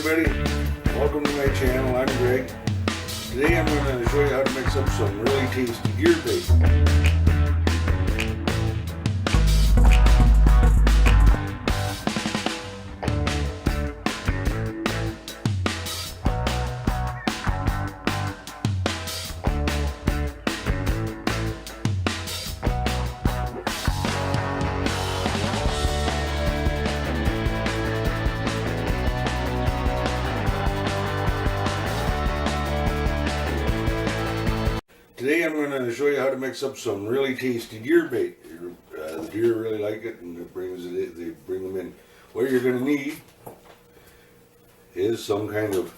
everybody, welcome to my channel. I'm Greg. Today I'm going to show you how to mix up some really tasty deer bait. Today I'm going to show you how to mix up some really tasty deer bait. The deer really like it, and they bring them in. What you're going to need is some kind of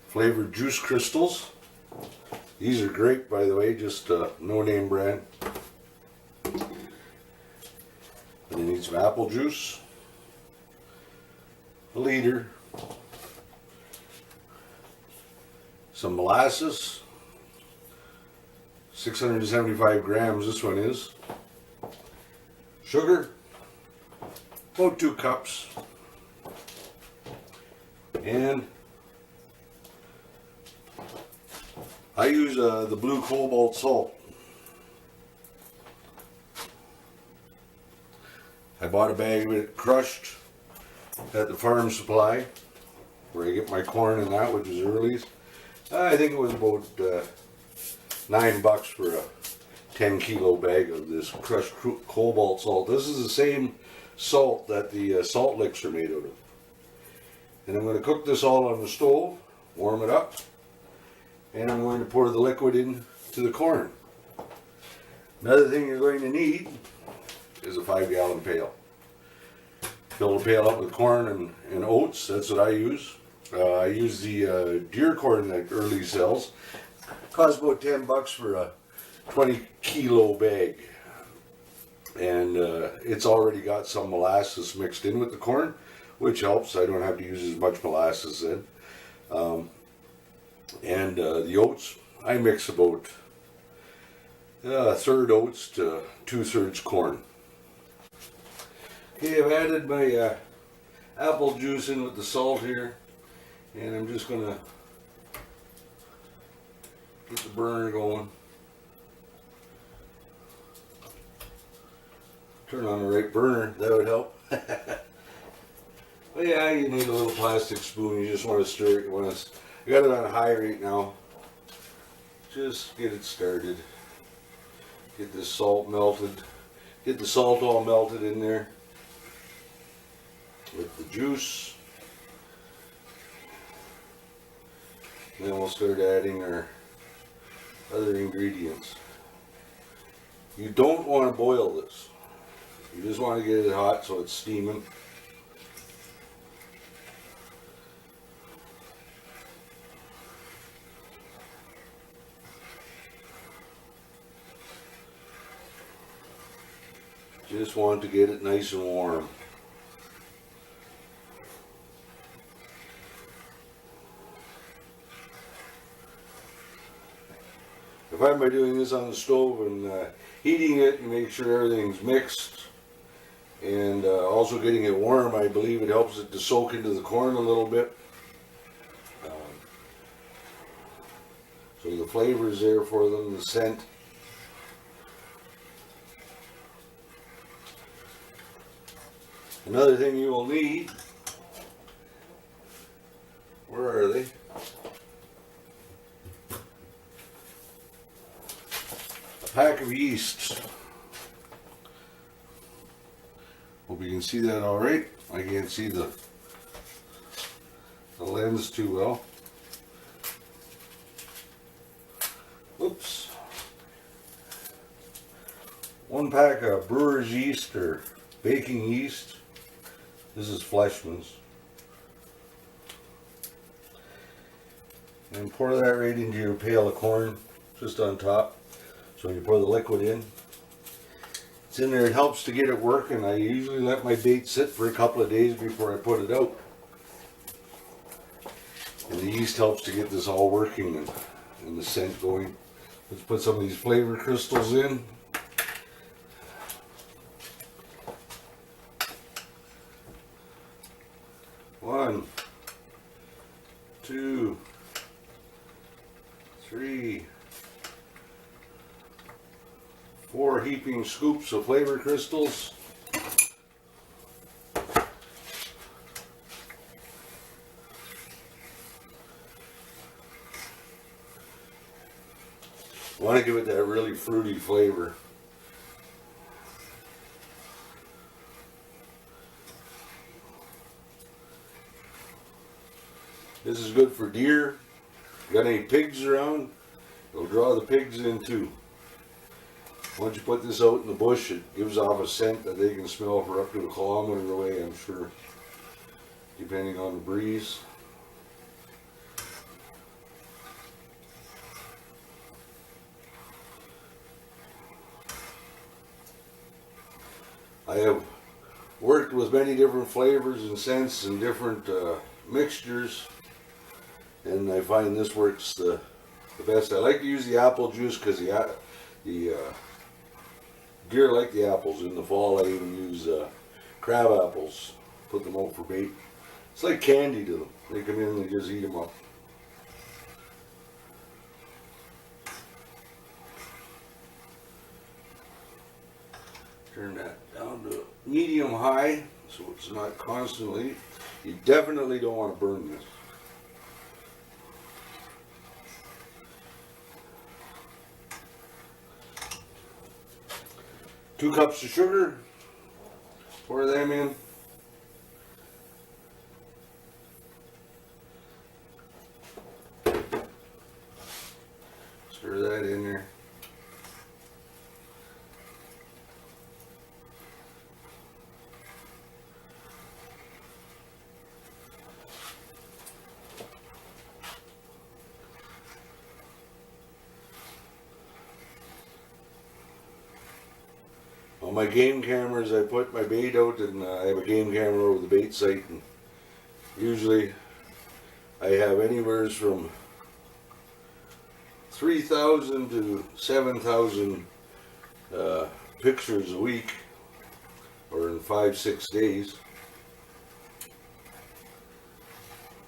flavored juice crystals. These are great, by the way, just no-name brand. And you need some apple juice, a liter, some molasses, 675 grams this one is, sugar, about 2 cups, and I use the blue cobalt salt. I bought a bag of it crushed at the farm supply where I get my corn and that, which is Early's. I think it was about $9 for a 10 kilo bag of this crushed cobalt salt. This is the same salt that the salt licks are made out of. And I'm going to cook this all on the stove, warm it up, and I'm going to pour the liquid into the corn. Another thing you're going to need is a 5-gallon pail. Fill the pail up with corn and oats. That's what I use. I use the deer corn that Early sells. Costs about $10 for a 20 kilo bag, and it's already got some molasses mixed in with the corn, which helps. I don't have to use as much molasses then. And the oats, I mix about a third oats to 2/3 corn. Okay, I've added my apple juice in with the salt here, and I'm just gonna get the burner going. Turn on the right burner, that would help. Well, yeah, you need a little plastic spoon. You just want to stir it. I got it on high right now. Just get it started. Get this salt melted. Get the salt all melted in there with the juice. And then we'll start adding our other ingredients. You don't want to boil this. You just want to get it hot so it's steaming. Just want to get it nice and warm. I find by doing this on the stove and heating it and make sure everything's mixed, and also getting it warm, I believe it helps it to soak into the corn a little bit. So the flavor is there for them, the scent. Another thing you will need, where are they? Pack of yeast. Hope you can see that all right. I can't see the lens too well. Oops. 1 pack of brewer's yeast or baking yeast. This is Fleshman's. And pour that right into your pail of corn, just on top. So when you pour the liquid in, it's in there. It helps to get it working. I usually let my bait sit for a couple of days before I put it out. And the yeast helps to get this all working and the scent going. Let's put some of these flavor crystals in. 2, 3, 4 heaping scoops of flavor crystals. I want to give it that really fruity flavor. This is good for deer. Got any pigs around? It'll draw the pigs in too. Once you put this out in the bush, it gives off a scent that they can smell for up to a kilometer away, I'm sure, depending on the breeze. I have worked with many different flavors and scents and different mixtures, and I find this works the best. I like to use the apple juice because the deer like the apples. In the fall I even use crab apples, put them out for bait. It's like candy to them. They come in and they just eat them up. Turn that down to medium high so it's not constantly. You definitely don't want to burn this. Two cups of sugar, pour them in. Stir that in there. On my game cameras, I put my bait out, and I have a game camera over the bait site, and usually I have anywhere from 3,000 to 7,000 pictures a week, or in 5-6 days,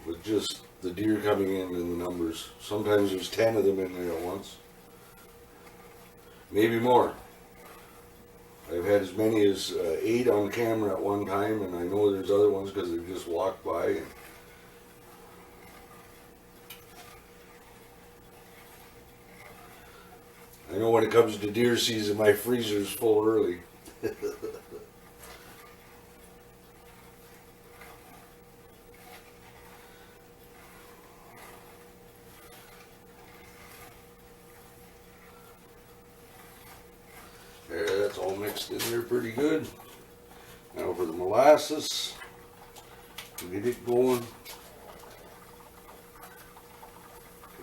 with just the deer coming in the numbers. Sometimes there's 10 of them in there at once, maybe more. I've had as many as 8 on camera at one time, and I know there's other ones because they've just walked by. And I know when it comes to deer season, my freezer's full early. There, that's all mixed in there pretty good. Now for the molasses, get it going.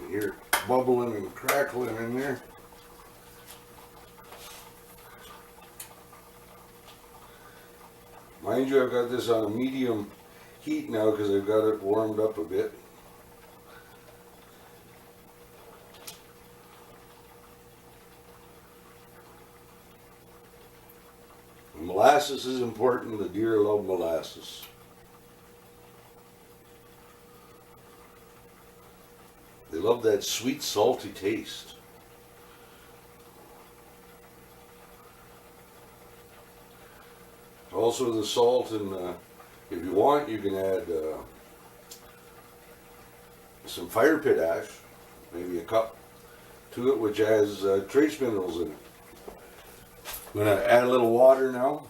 You hear it bubbling and crackling in there. Mind you, I've got this on a medium heat now because I've got it warmed up a bit. Molasses is important. The deer love molasses. They love that sweet, salty taste. Also the salt, and if you want, you can add some fire pit ash, maybe a cup to it, which has trace minerals in it. I'm going to add a little water now.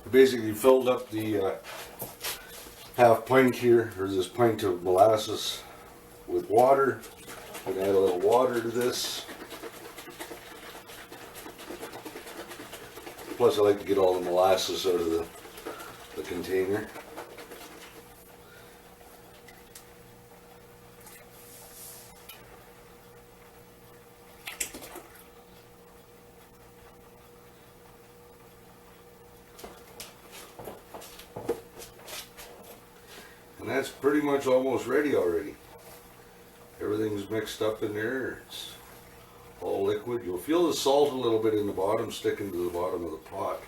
I basically filled up the half pint here, or this pint of molasses, with water. I'm going to add a little water to this. Plus I like to get all the molasses out of the container. And that's pretty much almost ready already. Everything's mixed up in there. It's all liquid. You'll feel the salt a little bit in the bottom, sticking to the bottom of the pot.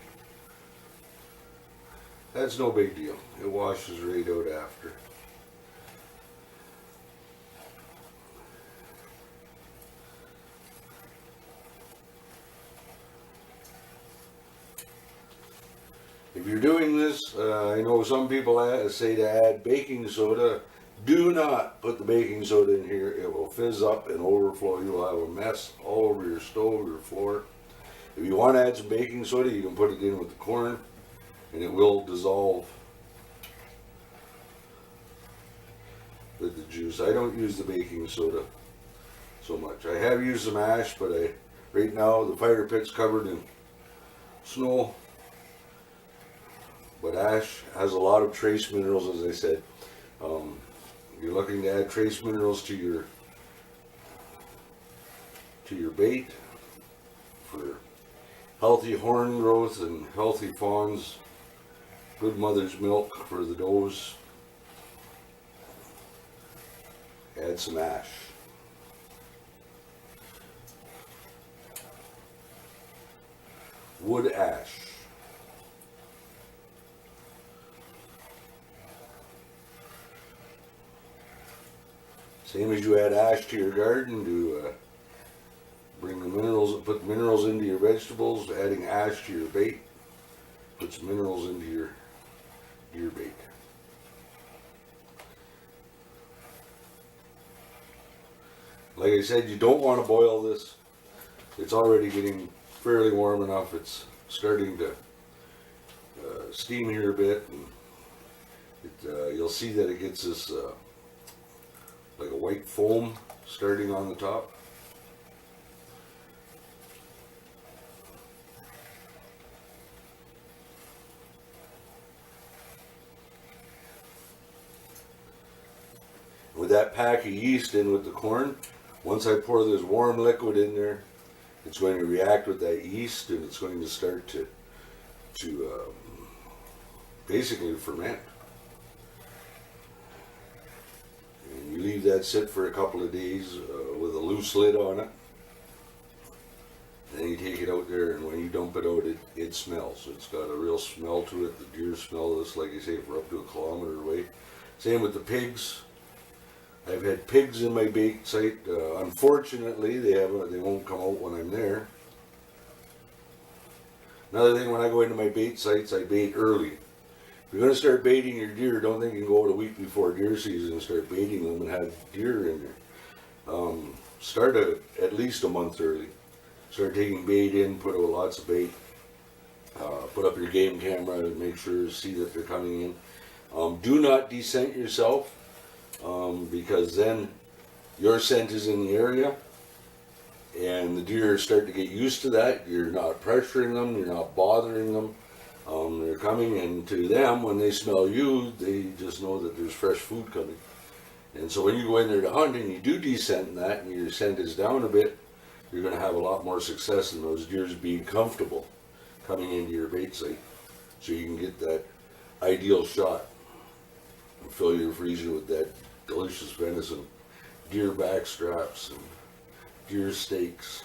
That's no big deal. It washes right out after. If you're doing this, I know some people say to add baking soda. Do not put the baking soda in here. It will fizz up and overflow. You'll have a mess all over your stove, your floor. If you want to add some baking soda, you can put it in with the corn, and it will dissolve with the juice. I don't use the baking soda so much. I have used some ash, but right now the fire pit's covered in snow. But ash has a lot of trace minerals, as I said. You're looking to add trace minerals to your bait for healthy horn growth and healthy fawns. Good mother's milk for the does. Add some ash. Wood ash. Same as you add ash to your garden to bring the minerals, put minerals into your vegetables. Adding ash to your bait puts minerals into your bait. Like I said, you don't want to boil this. It's already getting fairly warm enough. It's starting to steam here a bit, and you'll see that it gets this like a white foam starting on the top. With that pack of yeast in with the corn, once I pour this warm liquid in there, it's going to react with that yeast, and it's going to start to basically ferment. And you leave that sit for a couple of days with a loose lid on it. Then you take it out there, and when you dump it out, it smells. It's got a real smell to it. The deer smell this, like you say, for up to a kilometer away. Same with the pigs. I've had pigs in my bait site. Unfortunately, they won't come out when I'm there. Another thing, when I go into my bait sites, I bait early. If you're going to start baiting your deer, don't think you can go out a week before deer season and start baiting them and have deer in there. Start at least a month early. Start taking bait in, put out lots of bait. Put up your game camera and make sure see that they're coming in. Do not descent yourself, because then your scent is in the area, and the deer start to get used to that. You're not pressuring them, you're not bothering them. They're coming, and to them, when they smell you, they just know that there's fresh food coming. And so when you go in there to hunt and you do descent in that, and your scent is down a bit, you're going to have a lot more success in those deers being comfortable coming into your bait site, so you can get that ideal shot and fill your freezer with that delicious venison, deer back straps and deer steaks.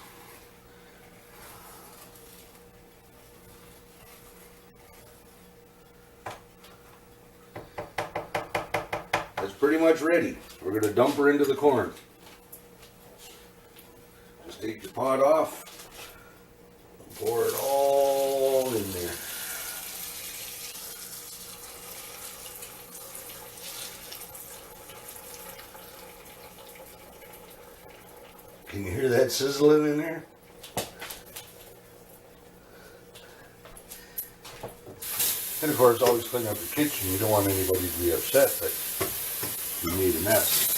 It's pretty much ready. We're going to dump her into the corn. Just take your pot off, pour it all in there. Can you hear that sizzling in there? And of course, always clean up your kitchen. You don't want anybody to be upset that you made a mess.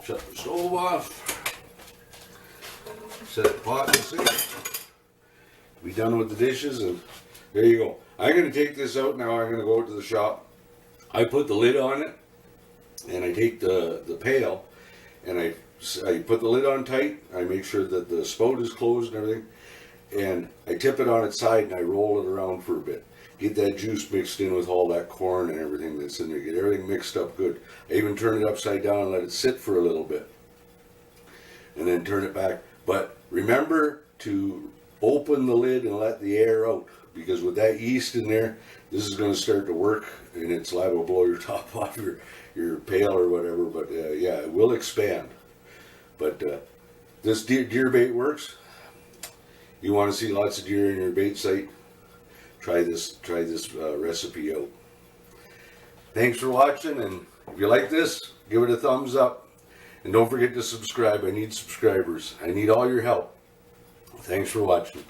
Shut the stove off. Set the pot in the sink. Be done with the dishes, and there you go. I'm going to take this out now. I'm going to go out to the shop. I put the lid on it, and I take the pail, and I put the lid on tight. I make sure that the spout is closed and everything, and I tip it on its side, and I roll it around for a bit. Get that juice mixed in with all that corn and everything that's in there. Get everything mixed up good. I even turn it upside down and let it sit for a little bit, and then turn it back. But remember to open the lid and let the air out, because with that yeast in there, this is going to start to work, and it's liable to blow your top off your pail or whatever. But yeah, it will expand. But this deer bait works. You want to see lots of deer in your bait site? Try this recipe out. Thanks for watching, and if you like this, give it a thumbs up. And don't forget to subscribe. I need subscribers. I need all your help. Thanks for watching.